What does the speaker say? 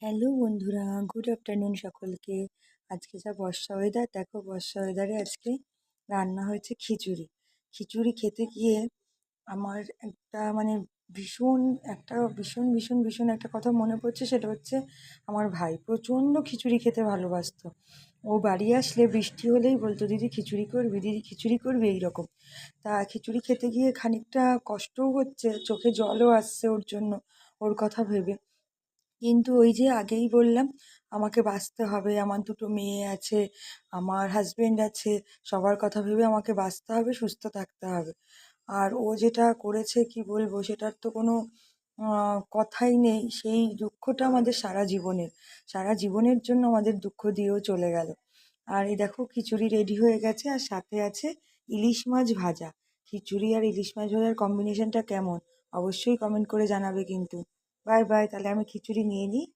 Hello বন্ধুরা, good afternoon সকলকে। আজকে যা বর্ষা ওয়েদার, দেখো বর্ষা ওয়েদারে আজকে রান্না হয়েছে খিচুড়ি। খিচুড়ি খেতে গিয়ে আমার ভীষণ ভীষণ একটা কথা মনে পড়ছে, সেটা হচ্ছে আমার ভাই প্রচণ্ড খিচুড়ি খেতে ভালোবাসতো। ও বাড়ি আসলে বৃষ্টি হলেই বলতো, দিদি খিচুড়ি করবি, দিদি খিচুড়ি করবি, এইরকম। তা খিচুড়ি খেতে গিয়ে খানিকটা কষ্টও হচ্ছে, চোখে জলও আসছে ওর জন্য, ওর কথা ভেবে। কিন্তু ওই যে আগেই বললাম, আমাকে বাঁচতে হবে, আমার দুটো মেয়ে আছে, আমার হাজবেন্ড আছে, সবার কথা ভেবে আমাকে বাঁচতে হবে, সুস্থ থাকতে হবে। আর ও যেটা করেছে কি বলবো, সেটার তো কোনো কথাই নেই। সেই দুঃখটা আমাদের সারা জীবনের, সারা জীবনের জন্য আমাদের দুঃখ দিয়েও চলে গেল। আর এই দেখো খিচুড়ি রেডি হয়ে গেছে, আর সাথে আছে ইলিশ মাছ ভাজা। খিচুড়ি আর ইলিশ মাছ ভাজার কম্বিনেশনটা কেমন, অবশ্যই কমেন্ট করে জানাবে কিন্তু। বাই বাই, তাহলে আমি খিচুড়ি নিয়ে নিই।